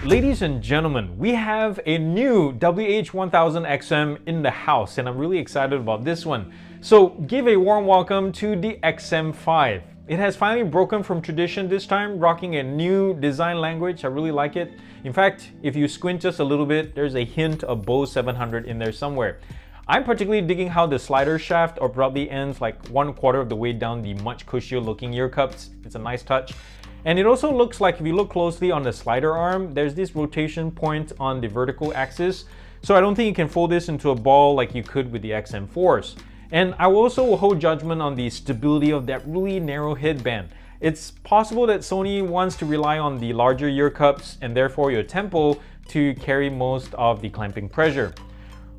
Ladies and gentlemen, we have a new WH-1000XM in the house and I'm really excited about this one. So give a warm welcome to the XM5. It has finally broken from tradition this time, rocking a new design language. I really like it. In fact, if you squint just a little bit, there's a hint of Bose 700 in there somewhere. I'm particularly digging how the slider shaft abruptly ends like 1/4 of the way down the much cushier looking ear cups. It's a nice touch. And it also looks like, if you look closely on the slider arm, there's this rotation point on the vertical axis. So I don't think you can fold this into a ball like you could with the XM4s. And I also will hold judgment on the stability of that really narrow headband. It's possible that Sony wants to rely on the larger ear cups and therefore your tempo to carry most of the clamping pressure.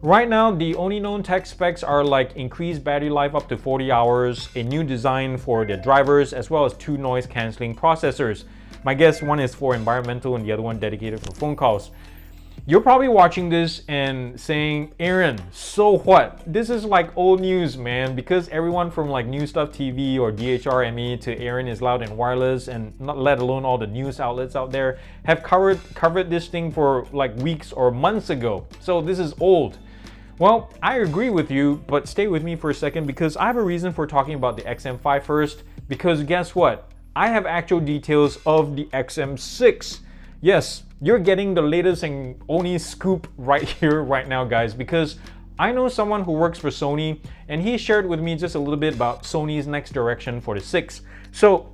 Right now, the only known tech specs are like increased battery life up to 40 hours, a new design for the drivers, as well as 2 noise cancelling processors. My guess, one is for environmental and the other one dedicated for phone calls. You're probably watching this and saying, Aaron, so what? This is like old news, man, because everyone from like New Stuff TV or DHRME to Aaron is Loud and Wireless, and not let alone all the news outlets out there, have covered this thing for like weeks or months ago. So this is old. Well, I agree with you, but stay with me for a second because I have a reason for talking about the XM5 first, because guess what? I have actual details of the XM6. Yes, you're getting the latest and only scoop right here, right now, guys, because I know someone who works for Sony and he shared with me just a little bit about Sony's next direction for the 6. So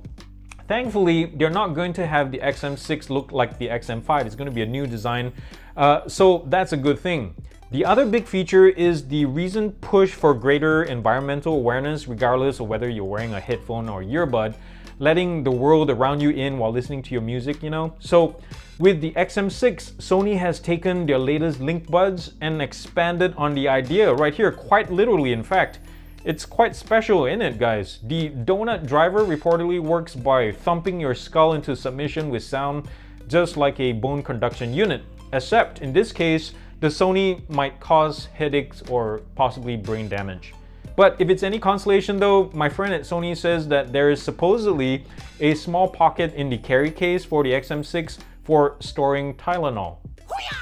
thankfully, they're not going to have the XM6 look like the XM5. It's going to be a new design. So that's a good thing. The other big feature is the recent push for greater environmental awareness, regardless of whether you're wearing a headphone or earbud, letting the world around you in while listening to your music, you know? So with the XM6, Sony has taken their latest link buds and expanded on the idea right here, quite literally, in fact. It's quite special, isn't it, guys? The donut driver reportedly works by thumping your skull into submission with sound, just like a bone conduction unit, except in this case, the Sony might cause headaches or possibly brain damage. But if it's any consolation though, my friend at Sony says that there is supposedly a small pocket in the carry case for the XM6 for storing Tylenol.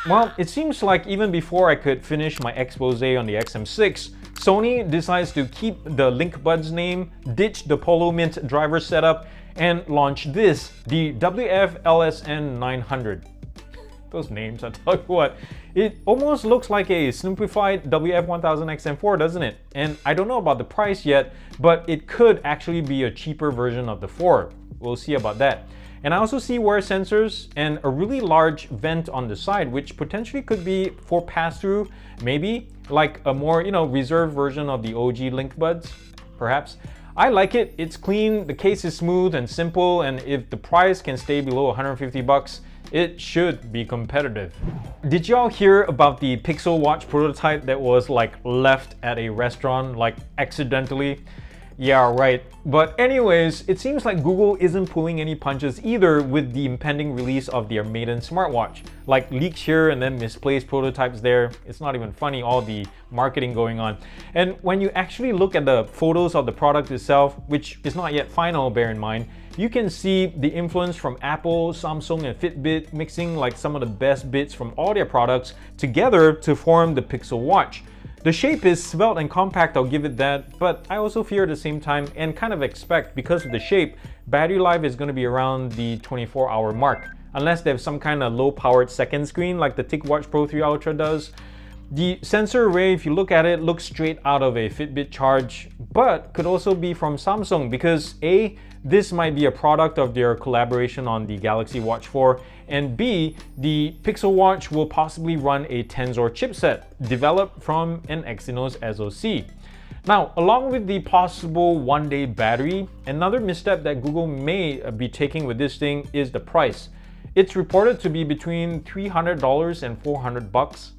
Well, it seems like even before I could finish my expose on the XM6, Sony decides to keep the link buds name, ditch the Polo Mint driver setup, and launch this, the WF-LSN900. Those names, I tell you what, it almost looks like a simplified WF-1000XM4, doesn't it? And I don't know about the price yet, but it could actually be a cheaper version of the 4. We'll see about that. And I also see wear sensors and a really large vent on the side, which potentially could be for pass-through, maybe like a more, reserved version of the OG link buds, perhaps. I like it. It's clean, the case is smooth and simple, and if the price can stay below 150 bucks, it should be competitive. Did y'all hear about the Pixel Watch prototype that was like left at a restaurant, like accidentally? Yeah, right. But anyways, it seems like Google isn't pulling any punches either with the impending release of their maiden smartwatch. Like leaks here and then misplaced prototypes there. It's not even funny, all the marketing going on. And when you actually look at the photos of the product itself, which is not yet final, bear in mind, you can see the influence from Apple, Samsung, and Fitbit mixing like some of the best bits from all their products together to form the Pixel Watch. The shape is svelte and compact, I'll give it that, but I also fear at the same time and kind of expect, because of the shape, battery life is going to be around the 24-hour mark, unless they have some kind of low-powered second screen like the TicWatch Pro 3 Ultra does. The sensor array, if you look at it, looks straight out of a Fitbit Charge, but could also be from Samsung because A, this might be a product of their collaboration on the Galaxy Watch 4, and B, the Pixel Watch will possibly run a Tensor chipset developed from an Exynos SoC. Now, along with the possible one-day battery, another misstep that Google may be taking with this thing is the price. It's reported to be between $300 and 400 bucks.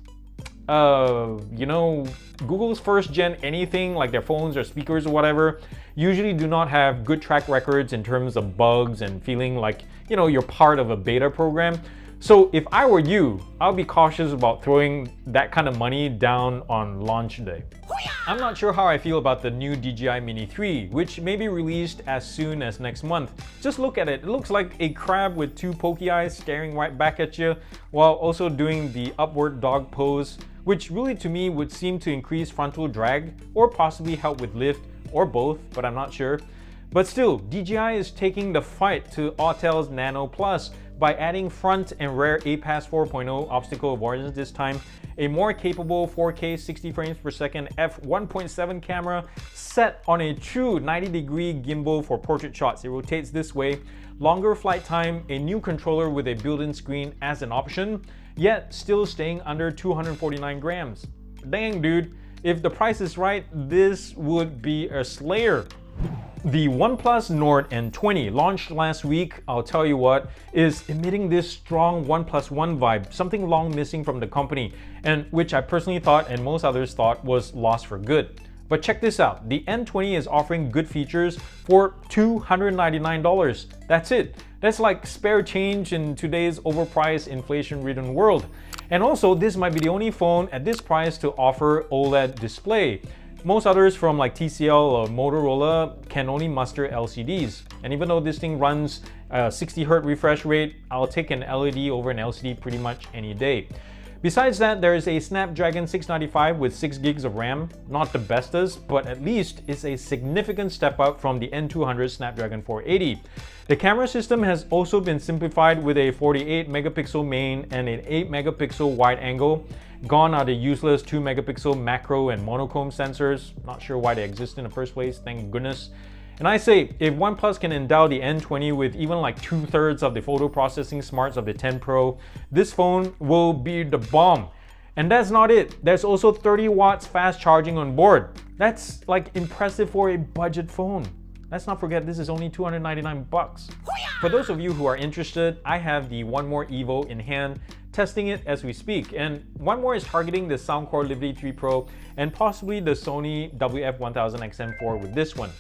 Google's first gen anything like their phones or speakers or whatever usually do not have good track records in terms of bugs and feeling like, you're part of a beta program. So if I were you, I'll be cautious about throwing that kind of money down on launch day. I'm not sure how I feel about the new DJI Mini 3, which may be released as soon as next month. Just look at it. It looks like a crab with two pokey eyes staring right back at you while also doing the upward dog pose, which really to me would seem to increase frontal drag or possibly help with lift or both, but I'm not sure. But still, DJI is taking the fight to Autel's Nano Plus by adding front and rear APAS 4.0 obstacle avoidance this time, a more capable 4K 60 frames per second f1.7 camera set on a true 90-degree gimbal for portrait shots. It rotates this way, longer flight time, a new controller with a built-in screen as an option, yet still staying under 249 grams. Dang dude, if the price is right, this would be a slayer. The OnePlus N20 launched last week, I'll tell you what, is emitting this strong OnePlus One vibe, something long missing from the company, and which I personally thought and most others thought was lost for good. But check this out, the N20 is offering good features for $299. That's it. That's like spare change in today's overpriced, inflation-ridden world. And also, this might be the only phone at this price to offer OLED display. Most others from like TCL or Motorola can only muster LCDs. And even though this thing runs 60Hz refresh rate, I'll take an LED over an LCD pretty much any day. Besides that, there is a Snapdragon 695 with 6 gigs of RAM. Not the bestest, but at least it's a significant step up from the N200 Snapdragon 480. The camera system has also been simplified with a 48 megapixel main and an 8 megapixel wide angle. Gone are the useless 2 megapixel macro and monochrome sensors. Not sure why they exist in the first place, thank goodness. And I say, if OnePlus can endow the N20 with even like 2/3 of the photo processing smarts of the 10 Pro, this phone will be the bomb. And that's not it. There's also 30 watts fast charging on board. That's like impressive for a budget phone. Let's not forget this is only $299. For those of you who are interested, I have the One More Evo in hand, testing it as we speak. And One More is targeting the Soundcore Liberty 3 Pro and possibly the Sony WF-1000XM5 with this one.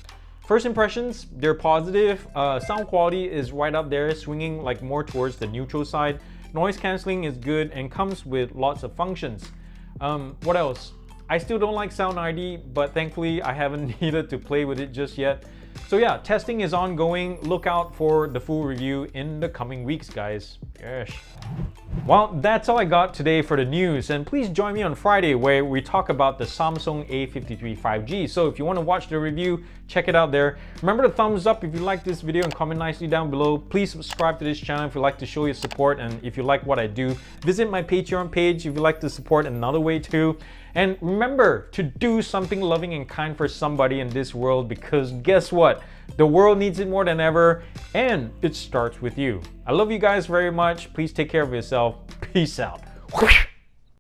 First impressions, they're positive. Sound quality is right up there, swinging like more towards the neutral side. Noise cancelling is good and comes with lots of functions. What else? I still don't like Sound ID, but thankfully I haven't needed to play with it just yet. So yeah, testing is ongoing. Look out for the full review in the coming weeks, guys. Yes. Well, that's all I got today for the news, and please join me on Friday where we talk about the Samsung A53 5G. So if you want to watch the review, check it out there. Remember to thumbs up if you like this video and comment nicely down below. Please subscribe to this channel if you like to show your support, and if you like what I do, visit my Patreon page if you like to support another way too. And remember to do something loving and kind for somebody in this world, because guess what? The world needs it more than ever, and it starts with you. I love you guys very much. Please take care of yourself. Peace out.